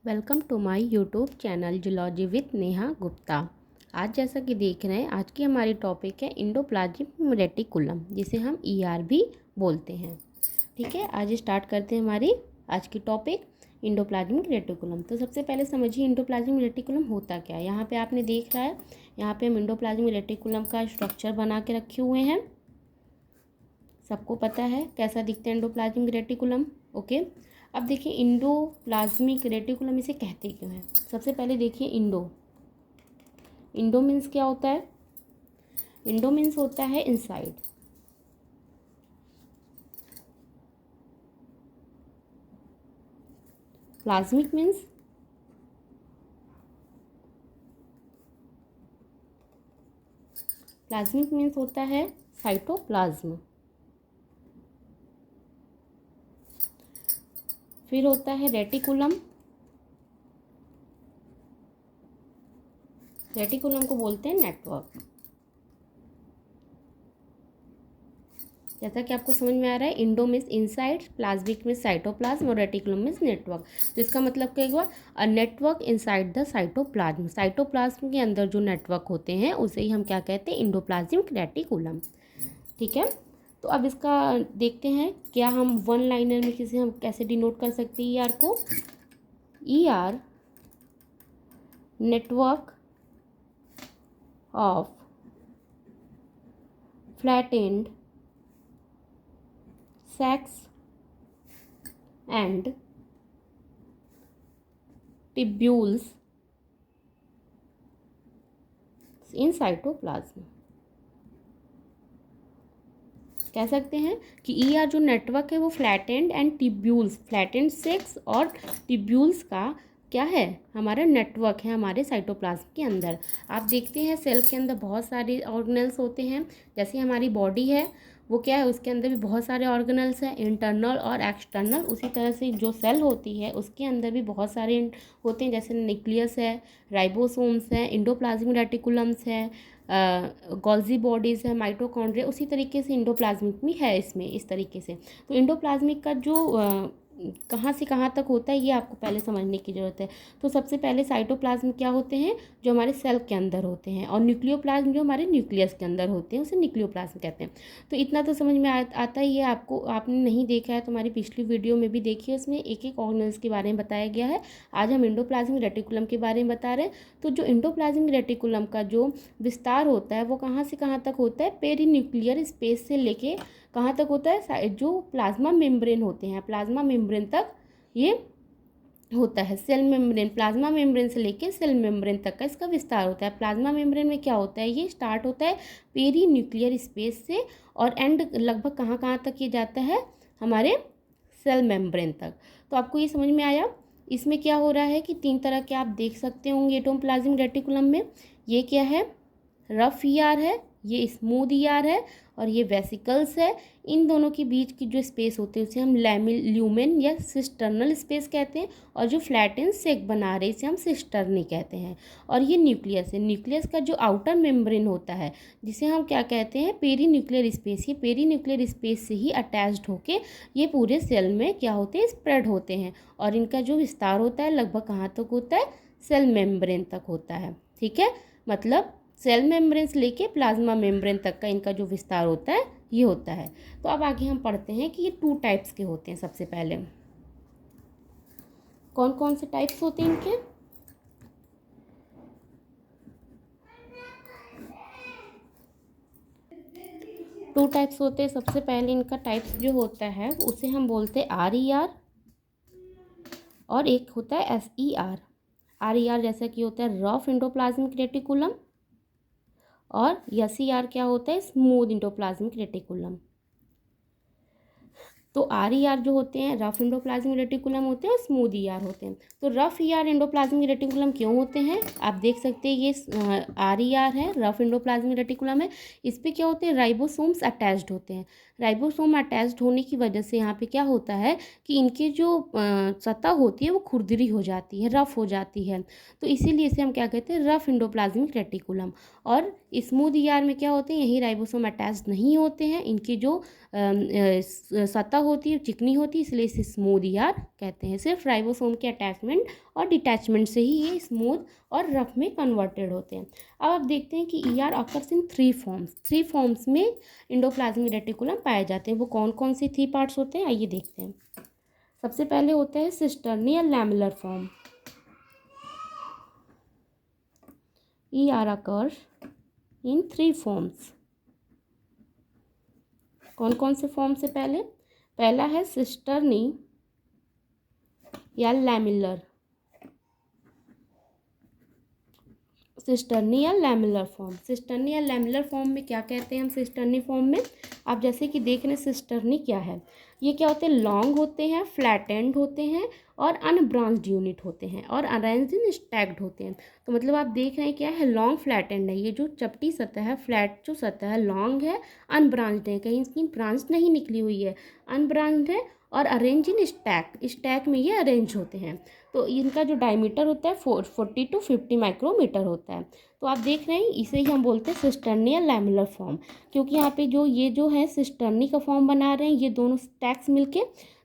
Welcome to my YouTube channel zoology with Neha Gupta. आज जैसा कि देख रहे हैं, आज की हमारी टॉपिक है इंडोप्लाज्मिक रेटिकुलम, जिसे हम ईआर भी बोलते हैं। ठीक है, आज स्टार्ट करते हैं हमारी आज की टॉपिक इंडोप्लाज्मिक रेटिकुलम। तो सबसे पहले समझिए इंडोप्लाज्मिक रेटिकुलम होता क्या है। यहाँ पे आपने देख रहा है, यहाँ पे हम इंडोप्लाज्मिक रेटिकुलम का स्ट्रक्चर बना के रखे हुए हैं। सबको पता है कैसा दिखता है इंडोप्लाज्मिक रेटिकुलम। ओके, अब देखिए इंडोप्लाज्मिक रेटिकुलम इसे कहते क्यों हैं। सबसे पहले देखिए इंडो मीन्स क्या होता है। इंडो मीन्स होता है इनसाइड। प्लाज्मिक मीन्स होता है साइटोप्लाज्म। फिर होता है रेटिकुलम। रेटिकुलम को बोलते हैं नेटवर्क। जैसा कि आपको समझ में आ रहा है, Indo means inside, plasmic means cytoplasm और रेटिकुलम मीन्स नेटवर्क। तो इसका मतलब क्या हुआ, a network inside the cytoplasm. Cytoplasm के अंदर जो नेटवर्क होते हैं उसे ही हम क्या कहते हैं, इंडोप्लाज्मिक रेटिकुलम। ठीक है, तो अब इसका देखते हैं क्या हम वन लाइनर में किसे हम कैसे डिनोट कर सकते हैं ईआर को। ER network of flattened sacs and tubules in cytoplasm। कह सकते हैं कि ईआर जो नेटवर्क है वो flattened and tubules, flattened sex और ट्यूब्यूल्स का क्या है, हमारा नेटवर्क है हमारे साइटोप्लाज्म के अंदर। आप देखते हैं सेल के अंदर बहुत सारे ऑर्गेनल्स होते हैं। जैसे हमारी बॉडी है वो क्या है, उसके अंदर भी बहुत सारे ऑर्गेनल्स हैं, इंटरनल और एक्सटर्नल। उसी तरह से जो सेल होती है उसके अंदर भी बहुत सारे होते हैं, जैसे न्यूक्लियस है, राइबोसोम्स हैं, इंडोप्लाज्मिक रेटिकुलम्स है, गोल्जी बॉडीज़ है, माइटोकॉन्ड्रिया। उसी तरीके से इंडोप्लाज्मिक में है इसमें इस तरीके से। तो इंडोप्लाज्मिक का जो कहाँ से कहाँ तक होता है ये आपको पहले समझने की ज़रूरत है। तो सबसे पहले साइटोप्लाज्म क्या होते हैं, जो हमारे सेल के अंदर होते हैं, और न्यूक्लियोप्लाज्म जो हमारे न्यूक्लियस के अंदर होते हैं उसे न्यूक्लियोप्लाज्म कहते हैं। तो इतना तो समझ में आता ही है आपको। आपने नहीं देखा है तो हमारी पिछली वीडियो में भी देखिए, उसमें एक एक ऑर्गेनल्स के बारे में बताया गया है। आज हम इंडोप्लाज्मिक रेटिकुलम के बारे में बता रहे हैं। तो जो इंडोप्लाज्मिक रेटिकुलम का जो विस्तार होता है वो कहाँ से कहाँ तक होता है, पेरीन्यूक्लियर स्पेस से लेके कहाँ तक होता है, जो प्लाज्मा मेम्ब्रेन होते हैं, प्लाज्मा मेम्ब्रेन तक ये होता है। सेल मेम्ब्रेन, प्लाज्मा मेम्ब्रेन से लेके सेल मेम्ब्रेन तक का इसका विस्तार होता है। प्लाज्मा मेम्ब्रेन में क्या होता है, ये स्टार्ट होता है पेरी न्यूक्लियर स्पेस से और एंड लगभग कहाँ कहाँ तक ये जाता है, हमारे सेल मेम्ब्रेन तक। तो आपको ये समझ में आया। इसमें क्या हो रहा है कि तीन तरह के आप देख सकते होंगे एटोप्लाज्मिक रेटिकुलम में। ये क्या है, रफ ईआर है, ये स्मूथ ईआर है, और ये वेसिकल्स है। इन दोनों के बीच की जो स्पेस होती है उसे हम ल्यूमेन या सिस्टर्नल स्पेस कहते हैं, और जो फ्लैटेन सेक बना रहे इसे हम सिस्टर्नी कहते हैं। और ये न्यूक्लियस है, न्यूक्लियस का जो आउटर मेम्ब्रेन होता है जिसे हम क्या कहते हैं, पेरी न्यूक्लियर स्पेस। ये पेरी न्यूक्लियर स्पेस से ही अटैच्ड होके ये पूरे सेल में क्या होते हैं, स्प्रेड होते हैं, और इनका जो विस्तार होता है लगभग कहाँ तक होता है, सेल मेम्ब्रेन तक होता है। ठीक है, मतलब सेल मेम्ब्रेन से लेके प्लाज्मा मेम्ब्रेन तक का इनका जो विस्तार होता है ये होता है। तो अब आगे हम पढ़ते हैं कि ये 2 टाइप्स के होते हैं। सबसे पहले कौन कौन से टाइप्स होते हैं इनके। 2 टाइप्स होते हैं। सबसे पहले इनका टाइप्स जो होता है उसे हम बोलते हैं RER, और एक होता है SER। RER जैसा कि होता है रफ इंडोप्लाज्मिक रेटिकुलम, और SER क्या होता है, स्मूथ इंडोप्लाज्मिक रेटिकुलम। तो RER जो होते हैं रफ इंडोप्लाज्मिक रेटिकुलम होते हैं, और स्मूथ ER होते हैं। तो रफ ER इंडोप्लाज्मिक रेटिकुलम क्यों होते हैं, आप देख सकते हैं ये RER है, रफ इंडोप्लाज्मिक रेटिकुलम है। इस पर क्या होते हैं, राइबोसोम्स अटैच्ड होते हैं। राइबोसोम अटैच्ड होने की वजह से यहाँ पे क्या होता है कि इनके जो सतह होती है वो खुरदरी हो जाती है, रफ हो जाती है। तो इसीलिए इसे हम क्या कहते हैं, रफ एंडोप्लाज्मिक रेटिकुलम। और स्मूथ ईआर में क्या होते हैं, यही राइबोसोम अटैच्ड नहीं होते हैं, इनकी जो सतह होती है चिकनी होती है, इसलिए इसे स्मूथ ईआर कहते हैं। सिर्फ राइबोसोम के अटैचमेंट और डिटैचमेंट से ही ये स्मूथ और रफ में कन्वर्टेड होते हैं। अब आप देखते हैं कि ईआर ऑकर्स इन 3 फॉर्म्स में एंडोप्लाज्मिक रेटिकुलम पाए जाते हैं। वो कौन कौन से 3 पार्ट्स होते हैं, आइए देखते हैं। सबसे पहले होता है सिस्टर्नी या lamellar form. ER occurs in 3 forms. कौन कौन से फॉर्म से, पहला है सिस्टर्नी या लैमेलर। सिस्टर्नी या लैमेलर फॉर्म। सिस्टर्नी या लैमेलर फॉर्म में क्या कहते हैं हम सिस्टर्नी फॉर्म में, आप जैसे कि देख रहे हैं सिस्टर्नी क्या है, ये क्या होते हैं, लॉन्ग होते हैं, फ्लैट एंड होते हैं और अनब्रांच्ड यूनिट होते हैं और अरेंज्ड इन स्टैक्ड होते हैं। तो मतलब आप देख रहे हैं क्या है, लॉन्ग फ्लैट एंड है, ये जो चपटी सतह है, फ्लैट जो सतह है, लॉन्ग है, अनब्रांच्ड है, कहीं इसकी ब्रांच नहीं निकली हुई है, अनब्रांच्ड है और अरेंज इन स्टैक में ये अरेंज होते हैं। तो इनका जो डायमीटर होता है 40 to 50 माइक्रोमीटर होता है। तो आप देख रहे हैं इसे ही हम बोलते हैं सिस्टर्नी या लैमेलर फॉर्म, क्योंकि यहाँ पे जो ये जो है सिस्टर्नी का फॉर्म बना रहे हैं ये दोनों स्टैक्स मिलके,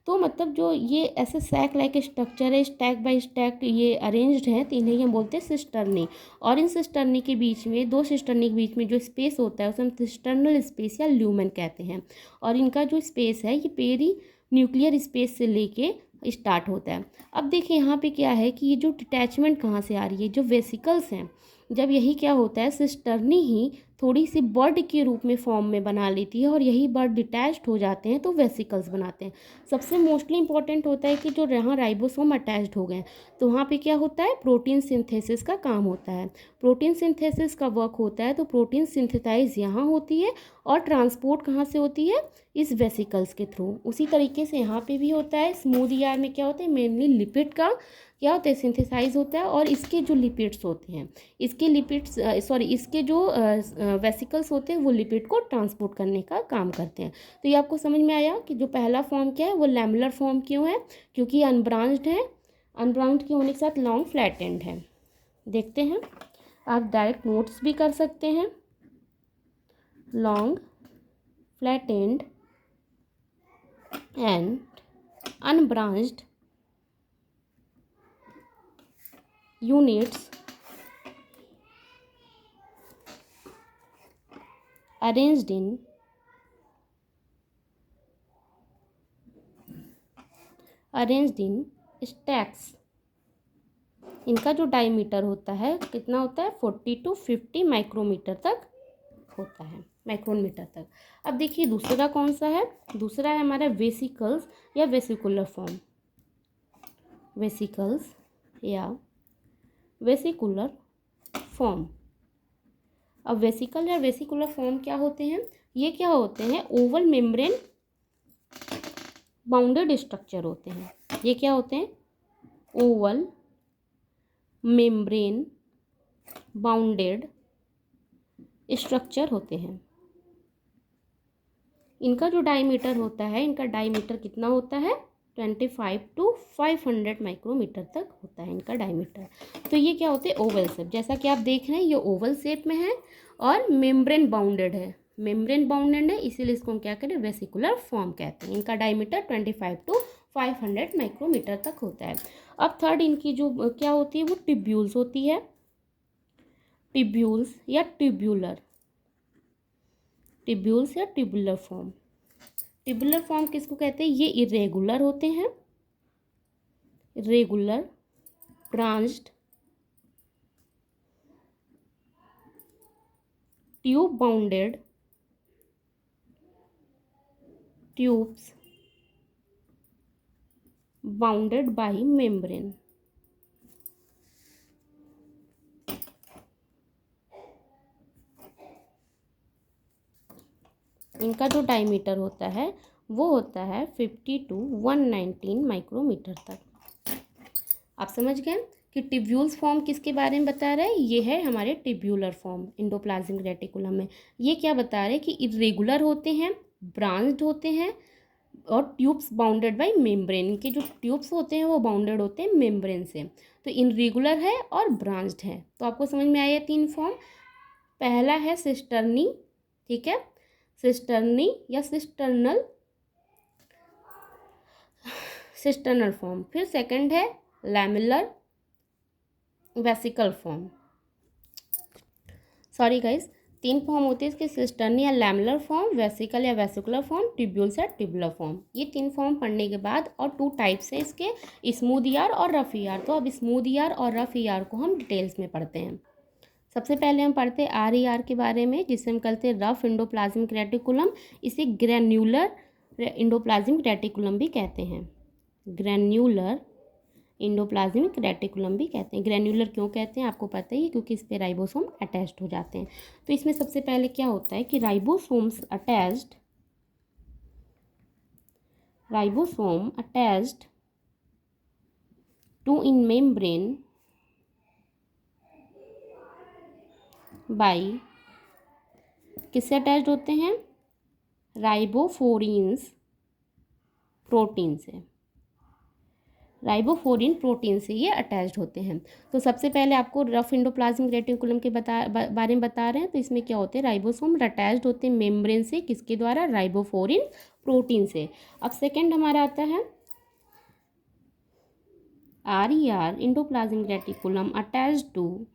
तो मतलब जो ये ऐसे सैक लाइक स्ट्रक्चर है, स्टैक बाय स्टैक ये अरेंज्ड है, तो इन्हें हम बोलते हैं सिस्टर्नी। और इन सिस्टर्नी के बीच में, दो सिस्टर्नी के बीच में जो स्पेस होता है उसे हम सिस्टर्नल स्पेस या ल्यूमेन कहते हैं। और इनका जो स्पेस है ये पेरी न्यूक्लियर स्पेस से लेके स्टार्ट होता है। अब देखिए यहाँ पे क्या है कि ये जो डिटैचमेंट कहाँ से आ रही है, जो वेसिकल्स हैं, जब यही क्या होता है सिस्टर्नी ही थोड़ी सी बर्ड के रूप में फॉर्म में बना लेती है और यही बर्ड डिटैच्ड हो जाते हैं तो वेसिकल्स बनाते हैं। सबसे मोस्टली इंपॉर्टेंट होता है कि जो यहाँ राइबोसोम अटैच्ड हो गए तो वहाँ पे क्या होता है, प्रोटीन सिंथेसिस का काम होता है। प्रोटीन सिंथेसिस का वर्क होता है तो प्रोटीन सिंथेसाइज यहाँ होती है और ट्रांसपोर्ट कहाँ से होती है, इस वेसिकल्स के थ्रू। उसी तरीके से यहाँ पे भी होता है। स्मूथ ईआर में क्या होता है, मेनली लिपिड का क्या होता है, सिंथेसाइज होता है और इसके जो लिपिड्स होते हैं, इसके लिपिड्स इसके जो वेसिकल्स होते हैं वो लिपिड को ट्रांसपोर्ट करने का काम करते हैं। तो ये आपको समझ में आया कि जो पहला फॉर्म क्या है वो लैमेलर फॉर्म क्यों है, क्योंकि अनब्रांच्ड है, अनब्रांच्ड के होने के साथ लॉन्ग फ्लैट एंड है। देखते हैं, आप डायरेक्ट नोट्स भी कर सकते हैं। Long flat and and unbranched units arranged in stacks। इनका जो डायमीटर होता है कितना होता है, 40 to 50 माइक्रोमीटर तक होता है, माइक्रोमीटर तक। अब देखिए दूसरा कौन सा है, दूसरा है हमारा वेसिकल्स या वेसिकुलर फॉर्म। वेसिकल्स या वेसिकुलर फॉर्म। अब वेसिकल या वेसिकुलर फॉर्म क्या होते हैं, ये क्या होते हैं, ओवल मेम्ब्रेन बाउंडेड स्ट्रक्चर होते हैं। ये क्या होते हैं, ओवल मेम्ब्रेन बाउंडेड स्ट्रक्चर होते हैं। इनका जो डायमीटर होता है, इनका डायमीटर कितना होता है, 25 to 500 माइक्रोमीटर तक होता है इनका डायमीटर। तो ये क्या होते हैं, ओवल शेप, जैसा कि आप देख रहे हैं ये ओवल शेप में है और मेम्ब्रेन बाउंडेड है, मेम्ब्रेन बाउंडेड है, इसीलिए इसको हम क्या करें, वेसिकुलर फॉर्म कहते हैं। इनका डायमीटर 25 to 500 माइक्रोमीटर तक होता है। अब थर्ड इनकी जो क्या होती है वो ट्यूब्यूल्स होती है। ट्यूब्यूल्स या ट्यूब्यूलर, ट्यूब्यूल्स या ट्यूबुलर फॉर्म। ट्यूबुलर फॉर्म किसको कहते हैं, ये इरेगुलर होते हैं, regular branched tube bounded tubes bounded by membrane. इनका जो डायमीटर होता है वो होता है 50 to 119 माइक्रोमीटर तक। आप समझ गए कि ट्यूब्यूल्स फॉर्म किसके बारे में बता रहा है, ये है हमारे ट्यूब्यूलर फॉर्म एंडोप्लाज्मिक रेटिकुलम में। ये क्या बता रहे हैं कि इरेगुलर होते हैं, ब्रांच्ड होते हैं और ट्यूब्स बाउंडेड बाय मेम्ब्रेन, इनके जो ट्यूब्स होते हैं वो बाउंडेड होते हैं मेम्ब्रेन से। तो इनरेगुलर है और ब्रांच्ड है। तो आपको समझ में आया 3 फॉर्म। पहला है सिस्टर्नी, ठीक है, सिस्टर्नी या सिस्टर्नल फॉर्म। फिर सेकंड है lamellar vesicle form. Sorry guys, 3 form होते हैं इसके, सिस्टर्नी या लैमेलर फॉर्म, वेसिकल या वेसिकुलर फॉर्म, ट्यूब्यूल्स या ट्यूबुलर फॉर्म। ये 3 फॉर्म पढ़ने के बाद, और 2 टाइप्स हैं इसके, स्मूथ ईआर और रफ ईआर। तो अब स्मूथ ईआर और रफ ईआर को हम डिटेल्स में पढ़ते हैं। सबसे पहले हम पढ़ते हैं RER के बारे में, जिसे हम कहते हैं रफ इंडोप्लाज्मिक रेटिकुलम। इसे ग्रैन्युलर इंडोप्लाज्मिक रेटिकुलम भी कहते हैं, ग्रैन्युलर इंडोप्लाज्मिक रेटिकुलम भी कहते हैं। ग्रैन्युलर क्यों कहते हैं आपको पता ही है, क्योंकि इस पे राइबोसोम अटैच्ड हो जाते हैं। तो इसमें सबसे पहले क्या होता है कि ribosome attached to in membrane by, किससे अटैच्ड होते हैं, राइबोफोरिन्स प्रोटीन से, राइबोफोरिन प्रोटीन से ये अटैच्ड होते हैं। तो सबसे पहले आपको रफ इंडोप्लाज्मिक रेटिकुलम के बारे में बता रहे हैं। तो इसमें क्या होते हैं, राइबोसोम अटैच्ड होते हैं मेम्ब्रेन से, किसके द्वारा, राइबोफोरिन प्रोटीन से। अब सेकंड हमारा आता है RER endoplasmic reticulum attached to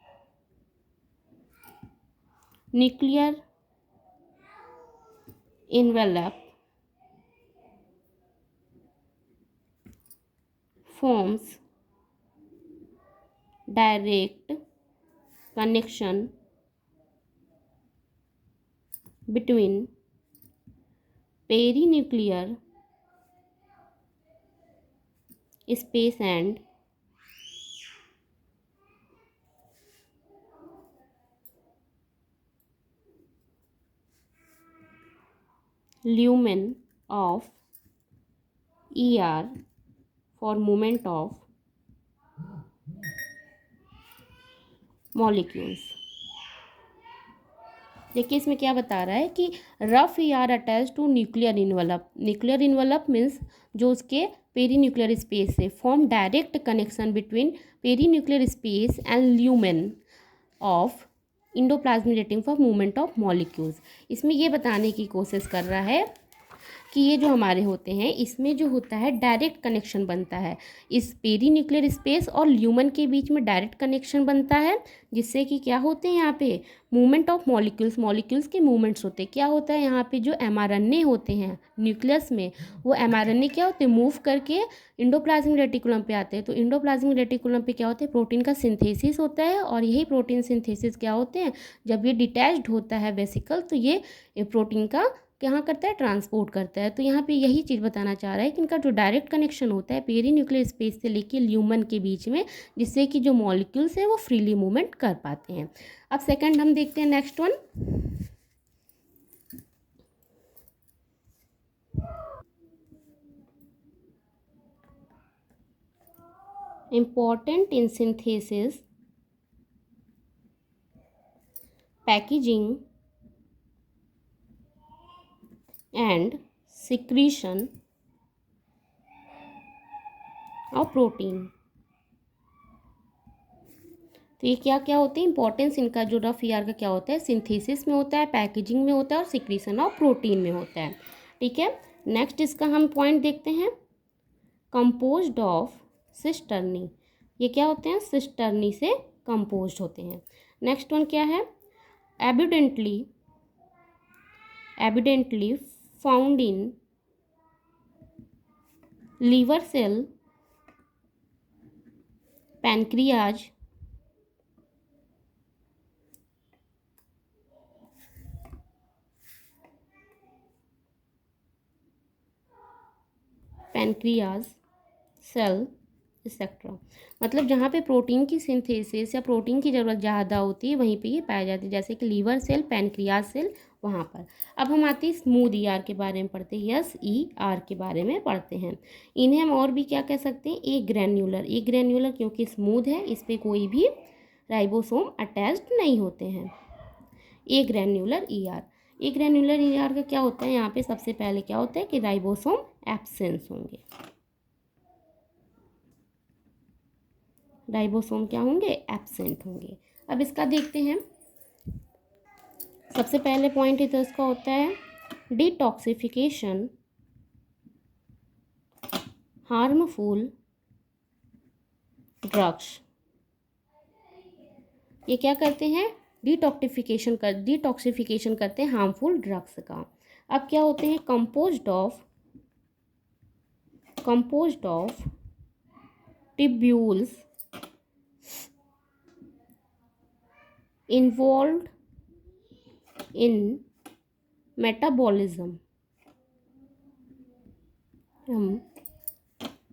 nuclear envelope forms direct connection between perinuclear space and lumen of ER for movement of molecules। देखिए इसमें क्या बता रहा है कि rough ER attach to nuclear envelope. Nuclear envelope means जो उसके पेरीन्यूक्लियर स्पेस से, form direct connection between perinuclear space and lumen of endoplasmic reticulum for movement of molecules. इसमें ये बताने की कोशिश कर रहा है कि ये जो हमारे होते हैं, इसमें जो होता है डायरेक्ट कनेक्शन बनता है, इस पेरीन्यूक्लियर स्पेस और ल्यूमन के बीच में डायरेक्ट कनेक्शन बनता है, जिससे कि क्या होते हैं यहाँ पे मूवमेंट ऑफ मॉलिक्यूल्स के मूवमेंट्स होते हैं। क्या होता है यहाँ पे, जो mRNA होते हैं न्यूक्लियस में, वो mRNA क्या होते हैं, मूव करके इंडोप्लाज्मिक रेटिकुलम पे आते हैं। तो इंडोप्लाज्मिक रेटिकुलम पे क्या होता है, प्रोटीन का सिंथेसिस होता है, और यही प्रोटीन सिंथेसिस क्या होते हैं, जब ये डिटैच्ड होता है वेसिकल, तो ये प्रोटीन का क्या करता है, ट्रांसपोर्ट करता है। तो यहाँ पे यही चीज़ बताना चाह रहा है कि इनका जो डायरेक्ट कनेक्शन होता है पेरीन्यूक्लियर स्पेस से लेके ल्यूमन के बीच में, जिससे कि जो मॉलिक्यूल्स हैं वो फ्रीली मूवमेंट कर पाते हैं। अब सेकंड हम देखते हैं next one, important in synthesis, packaging and secretion of protein. तो ये क्या क्या होते हैं, इंपॉर्टेंस इनका जो रफ ER का क्या होता है, सिंथेसिस में होता है, पैकेजिंग में होता है, और सिक्रीशन ऑफ प्रोटीन में होता है। ठीक है, नेक्स्ट इसका हम पॉइंट देखते हैं, कंपोज्ड ऑफ सिस्टर्नी। ये क्या होते हैं, सिस्टर्नी से कंपोज्ड होते हैं। नेक्स्ट वन क्या है, evidently found in liver cell, pancreas, cell etcetera. मतलब जहाँ पे प्रोटीन की सिंथेसिस या प्रोटीन की ज़रूरत ज़्यादा होती है वहीं पे ये पाया जाती है, जैसे कि लीवर सेल, पैनक्रियाज सेल, वहाँ पर। अब हम आते हैं स्मूथ ER के बारे में पढ़ते हैं, SER के बारे में पढ़ते हैं। इन्हें हम और भी क्या कह सकते हैं, ए ग्रैन्युलर क्योंकि स्मूथ है, इस पर कोई भी राइबोसोम अटैच्ड नहीं होते हैं। ए ग्रैन्युलर ER। ग्रैन्युलर ER का क्या होता है, यहाँ पे सबसे पहले क्या होता है कि राइबोसोम एब्सेंस होंगे। राइबोसोम क्या होंगे, एब्सेंट होंगे। अब इसका देखते हैं। सबसे पहले पॉइंट इधर इसका होता है डिटॉक्सिफिकेशन हार्मफुल ड्रग्स। ये क्या करते हैं, डिटॉक्सिफिकेशन करते हैं हार्मफुल ड्रग्स का। अब क्या होते हैं, composed of tubules involved in metabolism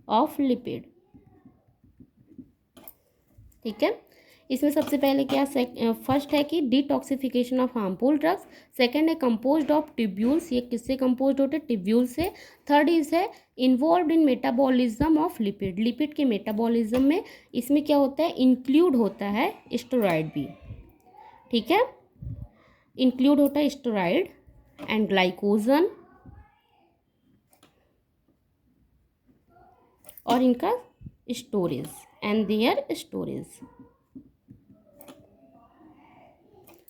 of lipid। ठीक है, इसमें सबसे पहले क्या फर्स्ट है कि detoxification of harmful drugs, second है कंपोज्ड ऑफ टिब्यूल्स, ये किससे कंपोज्ड होते हैं, टिब्यूल से। थर्ड इज है involve in metabolism of lipid, lipid के मेटाबॉलिज्म में इसमें क्या होता है, इंक्लूड होता है स्टेरॉइड भी। ठीक है, इंक्लूड होता है स्टेरॉइड एंड ग्लाइकोजन और इनका स्टोरेज एंड देयर स्टोरेज।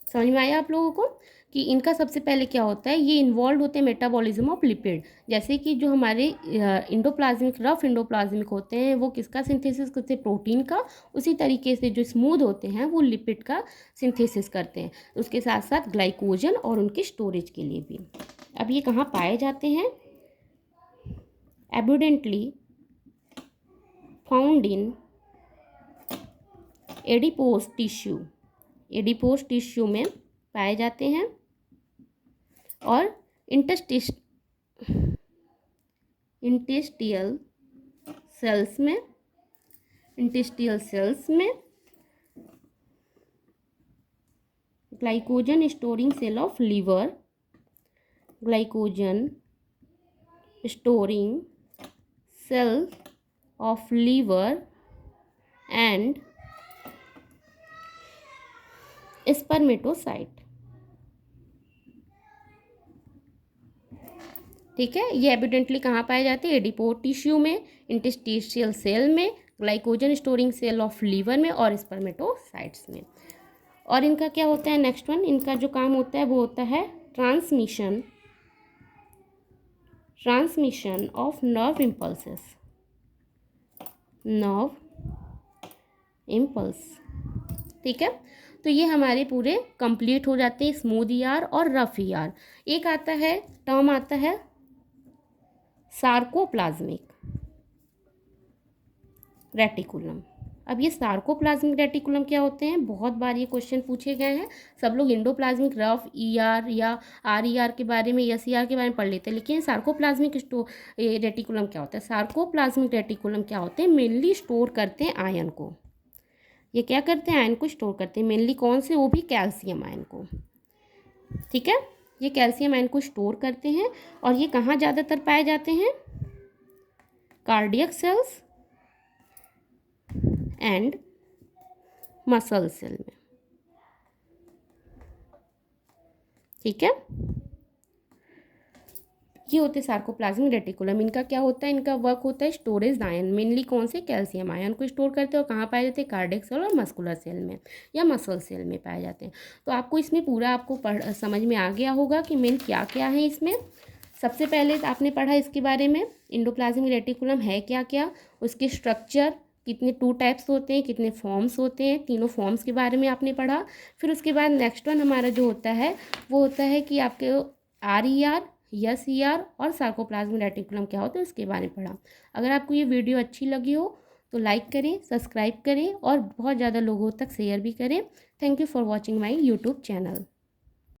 समझ में आया आप लोगों को कि इनका सबसे पहले क्या होता है, ये इन्वॉल्व होते हैं मेटाबॉलिज्म ऑफ लिपिड। जैसे कि जो हमारे इंडोप्लाज्मिक रफ इंडोप्लाज्मिक होते हैं वो किसका सिंथेसिस करते हैं, प्रोटीन का। उसी तरीके से जो स्मूथ होते हैं वो लिपिड का सिंथेसिस करते हैं, उसके साथ साथ ग्लाइकोजन और उनके स्टोरेज के लिए भी। अब ये कहाँ पाए जाते हैं, abundantly found in adipose tissue, adipose tissue में पाए जाते हैं और इंटेस्टियल सेल्स में glycogen storing cell of liver, glycogen storing cell of liver and spermatocyte. ठीक है, ये एविडेंटली कहाँ पाए जाते हैं, एडिपोज टिश्यू में, इंटेस्टिशियल सेल में, glycogen storing cell of liver में और स्पर्मेटोसाइट्स में। और इनका क्या होता है, नेक्स्ट वन, इनका जो काम होता है वो होता है ट्रांसमिशन ऑफ नर्व इम्पल्स। ठीक है, तो ये हमारे पूरे कंप्लीट हो जाते हैं, स्मूथ ER और रफ ER। एक आता है, टर्म आता है सार्कोप्लाज्मिक रेटिकुलम। अब ये सार्कोप्लाज्मिक रेटिकुलम क्या होते हैं, बहुत बार ये क्वेश्चन पूछे गए हैं। सब लोग इंडोप्लाज्मिक रफ ER या RER के बारे में, SER के बारे में पढ़ लेते हैं, लेकिन सार्कोप्लाज्मिक रेटिकुलम क्या होता है, सार्कोप्लाज्मिक रेटिकुलम क्या होते हैं, मेनली स्टोर करते हैं आयन को। ये क्या करते हैं, आयन को स्टोर करते हैं, मेनली कौन से, वो भी कैल्शियम आयन को। ठीक है, ये कैल्शियम आयन को स्टोर करते हैं और ये कहाँ ज़्यादातर पाए जाते हैं, cardiac cells and muscle cell में। ठीक है, ये होते हैं सार्कोप्लाज्मिक रेटिकुलम। इनका क्या होता है, इनका वर्क होता है स्टोरेज आयन, मेनली कौन से, कैल्शियम आयन को स्टोर करते हैं और कहाँ पाए जाते हैं, कार्डियक सेल और मस्कुलर सेल में या मसल सेल में पाए जाते हैं। तो आपको इसमें पूरा आपको समझ में आ गया होगा कि मेन क्या क्या है इसमें। सबसे पहले आपने पढ़ा इसके बारे में, इंडोप्लाज्मिक रेटिकुलम है क्या क्या, उसके स्ट्रक्चर, कितने 2 टाइप्स होते हैं, कितने फॉर्म्स होते हैं, तीनों फॉर्म्स के बारे में आपने पढ़ा। फिर उसके बाद नेक्स्ट वन हमारा जो होता है वो होता है कि आपके RER, SER और सार्कोप्लाज्मिक रेटिकुलम क्या होता है उसके बारे में पढ़ा। अगर आपको ये वीडियो अच्छी लगी हो तो लाइक करें, सब्सक्राइब करें और बहुत ज़्यादा लोगों तक शेयर भी करें। Thank you for watching my YouTube channel.